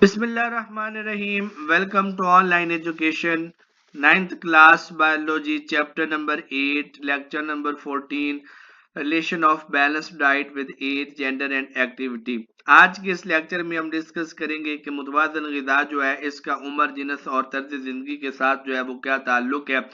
Bismillahirrahmanirrahim. Welcome to online education. Ninth class biology, chapter number 8, lecture number 14, relation of balanced diet with age, gender and activity. आज के इस lecture में हम discuss करेंगे कि मुतवाज़न ग़िज़ा जो है इसका उम्र, जिनस और तर्ज ज़िंदगी के साथ जो है वो क्या ताल्लुक है।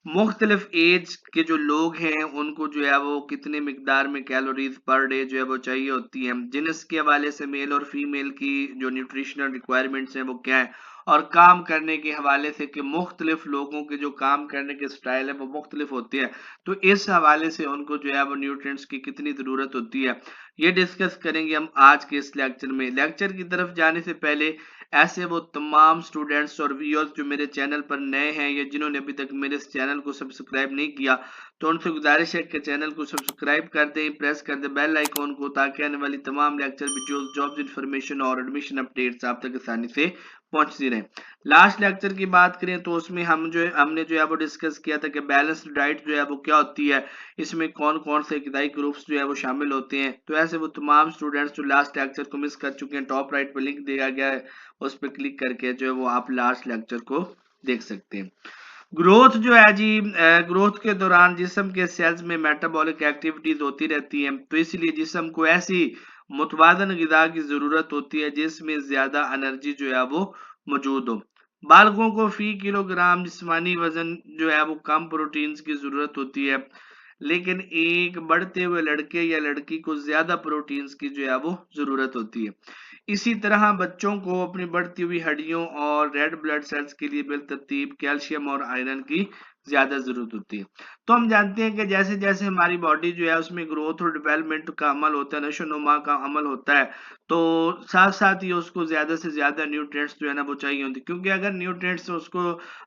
मुख्तलिफ एज के जो लोग हैं उनको जो है वो कितने मिकदार में कैलोरीज पर डे जो है वो चाहिए होती है। जिनस के हवाले से मेल और फीमेल की जो न्यूट्रिशनल रिक्वायरमेंट्स हैं वो क्या है, और काम करने के हवाले से कि मुख्तलिफ लोगों के जो काम करने के स्टाइल है वो मुख्तलिफ होती है, तो इस हवाले से उनको जो है वो न्यूट्रिएंट्स की कितनी ज़रूरत होती है, ये डिस्कस करेंगे हम आज के इस लेक्चर में। लेक्चर की तरफ जाने से पहले ऐसे वो तमाम स्टूडेंट्स और व्यूअर्स जो मेरे चैनल पर नए हैं या जिन्होंने अभी तक मेरे इस चैनल को सब्सक्राइब नहीं किया, तो उनसे गुजारिश है कि चैनल को सब्सक्राइब कर दें, प्रेस कर दें बेल आइकॉन को, ताकि आने वाली तमाम लेक्चर वीडियोस, जॉब्स इंफॉर्मेशन और एडमिशन अपडेट्स आप तक आसानी से पहुंचती रहे। लास्ट लेक्चर की बात करें तो उसमें हमने जो है वो डिस्कस किया था कि बैलेंस्ड डाइट जो है वो क्या होती है, इसमें कौन कौन से ग़िज़ाई ग्रुप्स जो है वो शामिल होते हैं। तो ऐसे वो तमाम स्टूडेंट्स जो लास्ट लेक्चर को मिस कर चुके हैं, टॉप राइट पर लिंक दिया गया है, उस पर क्लिक करके जो है वो आप लास्ट लेक्चर को देख सकते हैं। ग्रोथ जो है जी, ग्रोथ के दौरान जिस्म के सेल्स में मेटाबॉलिक एक्टिविटीज होती रहती हैं, तो इसलिए जिस्म को ऐसी मुतवाज़न ग़िज़ा की ज़रूरत होती है जिसमें ज़्यादा एनर्जी जो है वो मौजूद हो। बालकों को फी किलोग्राम जिस्मानी वजन जो है वो कम प्रोटीन्स की ज़रूरत होती है, लेकिन एक बढ़ते हुए लड़के या लड़की को ज्यादा प्रोटीन्स की जो है वो जरूरत होती है। इसी तरह बच्चों को अपनी बढ़ती हुई हड्डियों और रेड ब्लड सेल्स के लिए बिलतरतीब कैल्शियम और आयरन की ज्यादा जरूरत होती है। तो हम जानते हैं कि जैसे जैसे हमारी बॉडी जो है उसमें ग्रोथ और डेवलपमेंट का अमल होता है, नशोनुमा का अमल होता है, तो साथ साथ ही उसको ज्यादा से ज्यादा न्यूट्रिएंट्स जो है ना वो चाहिए होती है, क्योंकि अगर न्यूट्रिएंट्स उसको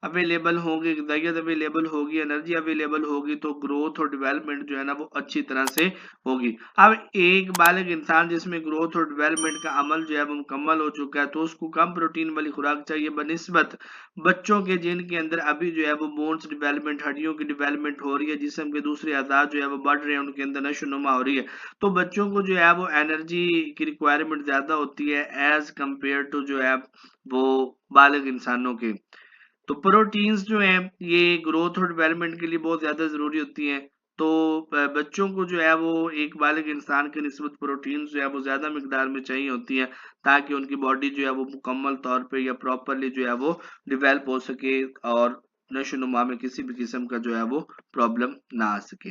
अवेलेबल होंगे, ग़िज़ाइयत अवेलेबल होगी, एनर्जी अवेलेबल होगी, तो ग्रोथ और डेवलपमेंट जो है ना वो अच्छी तरह से होगी। अब एक बालिग इंसान जिसमें ग्रोथ और डेवलपमेंट का अमल जो है वो मुकम्मल हो चुका है, तो उसको कम प्रोटीन वाली खुराक चाहिए बनिस्बत बच्चों के जिनके अंदर अभी जो है वो बोन्स डेवलपमेंट, हड्डियों की डेवलपमेंट हो रही है, जिस्म के दूसरे अज़ा जो है वो बढ़ रहे हैं, उनके अंदर नशोनुमा हो रही है, तो बच्चों को जो है वो एनर्जी की रिक्वायरमेंट ज्यादा होती है एज कंपेयर टू जो है वो बालिग इंसानों के। तो प्रोटीन्स जो हैं ये ग्रोथ और डेवलपमेंट के लिए बहुत ज़्यादा ज़रूरी होती हैं। तो बच्चों को जो है वो एक बालिग इंसान के निस्बत प्रोटीन्स जो है वो ज़्यादा मिकदार में चाहिए होती है, ताकि उनकी बॉडी जो है वो मुकम्मल तौर पे या प्रॉपरली जो है वो डेवलप हो सके और नशोनुमा में किसी भी किस्म का जो है वो प्रॉब्लम ना आ सके।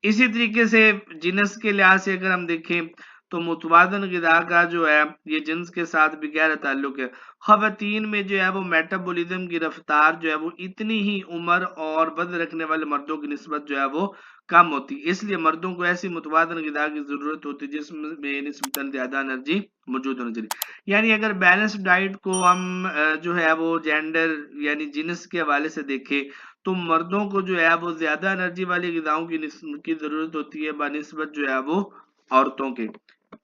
इसी तरीके से जिनस के लिहाज से अगर हम देखें तो मुतवाज़न ग़िज़ा का जो है ये जिन्स के साथ भी गहरा ताल्लुक है। ख़वातीन में जो है वो मेटाबॉलिज्म की रफ्तार जो है वो इतनी ही उम्र और वज़न रखने वाले मर्दों की निस्बत जो है वो कम होती है, इसलिए मर्दों को ऐसी मुतवाज़न ग़िज़ा की ज़रूरत होती है जिसमें निस्बतन ज़्यादा एनर्जी मौजूद होनी चाहिए। यानी अगर बैलेंस डाइट को हम जो है वो जेंडर यानी जिनस के हवाले से देखें, तो मर्दों को जो है वो ज्यादा एनर्जी वाली ग़िज़ाओं की जरूरत होती है बनिस्बत जो है वो औरतों के।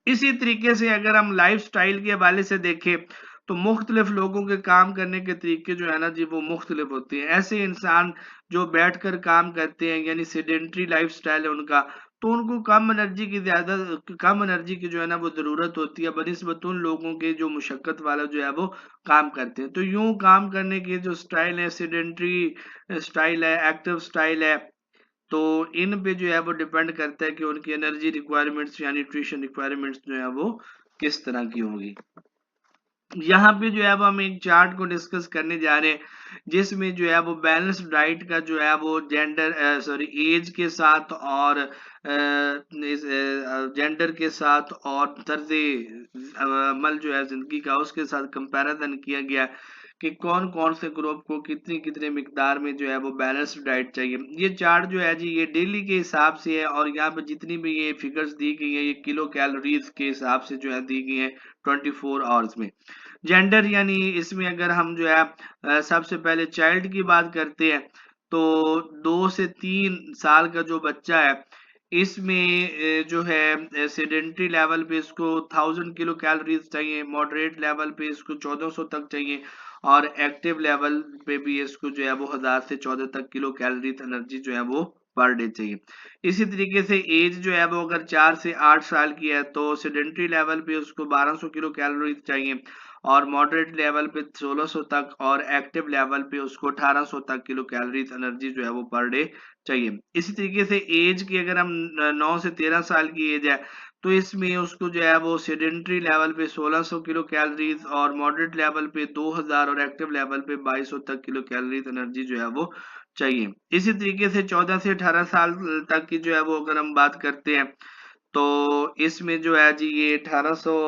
इसी तरीके से अगर हम लाइफ स्टाइल के हवाले से देखें तो मुख्तलिफ लोगों के काम करने के तरीके जो है ना जी वो मुख्तलिफ होते हैं। ऐसे इंसान जो बैठकर काम करते हैं यानी सेडेंट्री लाइफ स्टाइल है उनका, तो उनको कम एनर्जी की जो है ना वो जरूरत होती है बनिस्बत उन लोगों के जो मुशक्कत वाला जो है वो काम करते हैं। तो यूं काम करने के जो स्टाइल है, सेडेंट्री स्टाइल है, एक्टिव स्टाइल है, तो इन पे जो है वो डिपेंड करता है कि उनकी एनर्जी रिक्वायरमेंट्स या न्यूट्रिशन रिक्वायरमेंट्स जो है वो किस तरह की होंगी। यहाँ पे जो है वो हम एक चार्ट को डिस्कस करने जा रहे हैं जिसमें जो है वो बैलेंस डाइट का जो है वो एज के साथ और जेंडर के साथ और तर्ज अमल जो है जिंदगी का उसके साथ कंपैरिजन किया गया कि कौन कौन से ग्रुप को कितनी कितने मिकदार में जो है वो बैलेंस डाइट चाहिए। ये चार्ट जो है जी ये डेली के हिसाब से है, और यहाँ पे जितनी भी ये फिगर्स दी गई है ये किलो कैलोरीज के हिसाब से जो है दी गई है 24 आवर्स में। जेंडर यानी इसमें अगर हम जो है सबसे पहले चाइल्ड की बात करते हैं, तो 2 से 3 साल का जो बच्चा है इसमें जो है सेडेंट्री लेवल पे इसको 1000 किलो कैलोरीज चाहिए, मॉडरेट लेवल पे इसको 1400 तक चाहिए, और एक्टिव लेवल पे भी इसको जो है वो 1000 से 14 तक किलो कैलोरीज एनर्जी जो है वो पर डे चाहिए। इसी तरीके से एज जो है वो अगर 4 से 8 साल की है तो सेडेंट्री लेवल पे उसको 1200 किलो कैलोरीज चाहिए, और मॉडरेट लेवल पे 1600 तक और एक्टिव लेवल पे उसको 1800 तक किलो कैलोरीज एनर्जी जो है वो पर डे चाहिए। इसी तरीके से एज की अगर हम 9 से 13 साल की एज है तो इसमें उसको जो है वो सेडेंट्री लेवल पे 1600 किलो कैलोरीज और मॉडरेट लेवल पे 2000 और एक्टिव लेवल पे 2200 तक किलो कैलोरीज एनर्जी जो है वो चाहिए। इसी तरीके से 14 से 18 साल तक की जो है वो अगर हम बात करते हैं तो इसमें जो है जी ये 1800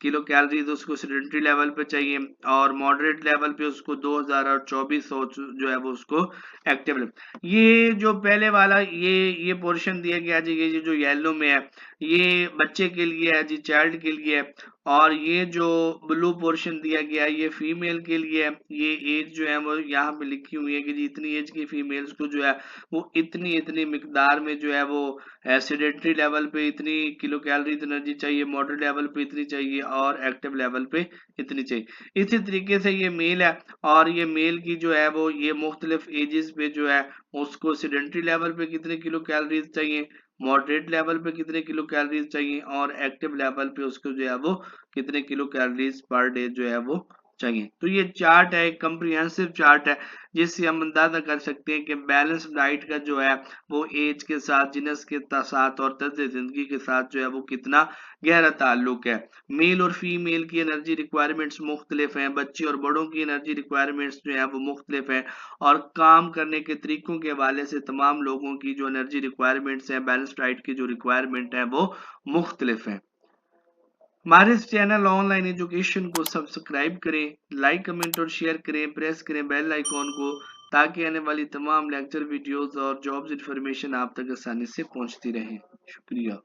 किलो कैलोरीज उसको सेडेंट्री लेवल पे चाहिए और मॉडरेट लेवल पे उसको 2000 और 2400 जो है वो उसको एक्टिव लेवल। ये जो पहले वाला ये पोर्शन दिया गया जी, ये जो येलो में है ये बच्चे के लिए है जी, चाइल्ड के लिए है। और ये जो ब्लू पोर्शन दिया गया है ये फीमेल के लिए है। ये एज जो है वो यहाँ पे लिखी हुई है कि जी इतनी एज की फीमेल्स को जो है वो इतनी इतनी मिकदार में जो है वो एसिडिटी लेवल पे इतनी किलो कैलोरीज एनर्जी चाहिए, मॉडरेट लेवल पे इतनी चाहिए और एक्टिव लेवल पे इतनी चाहिए। इसी तरीके से ये मेल है और ये मेल की जो है वो ये मुख्तलिफ एजेस पे जो है उसको सेडेंट्री लेवल पे कितने किलो कैलोरीज चाहिए, मॉडरेट लेवल पे कितने किलो कैलोरीज चाहिए और एक्टिव लेवल पे उसको जो है वो कितने किलो कैलोरीज पर डे जो है वो चाहिए। तो ये चार्ट है, एक कम्प्रिहेंसिव चार्ट है जिससे हम अंदाजा कर सकते हैं कि बैलेंस डाइट का जो है वो एज के साथ, जिनस के साथ और तर्ज जिंदगी के साथ जो है वो कितना गहरा ताल्लुक है। मेल और फीमेल की एनर्जी रिक्वायरमेंट्स मुख्तलिफ हैं, बच्चे और बड़ों की एनर्जी रिक्वायरमेंट्स जो है वो मुख्तलिफ है और काम करने के तरीकों के हवाले से तमाम लोगों की जो एनर्जी रिक्वायरमेंट्स हैं, बैलेंस डाइट की जो रिक्वायरमेंट है वो मुख्तलिफ है। हमारे इस चैनल ऑनलाइन एजुकेशन को सब्सक्राइब करें, लाइक कमेंट और शेयर करें, प्रेस करें बेल आइकॉन को ताकि आने वाली तमाम लेक्चर वीडियोस और जॉब्स इंफॉर्मेशन आप तक आसानी से पहुंचती रहे। शुक्रिया।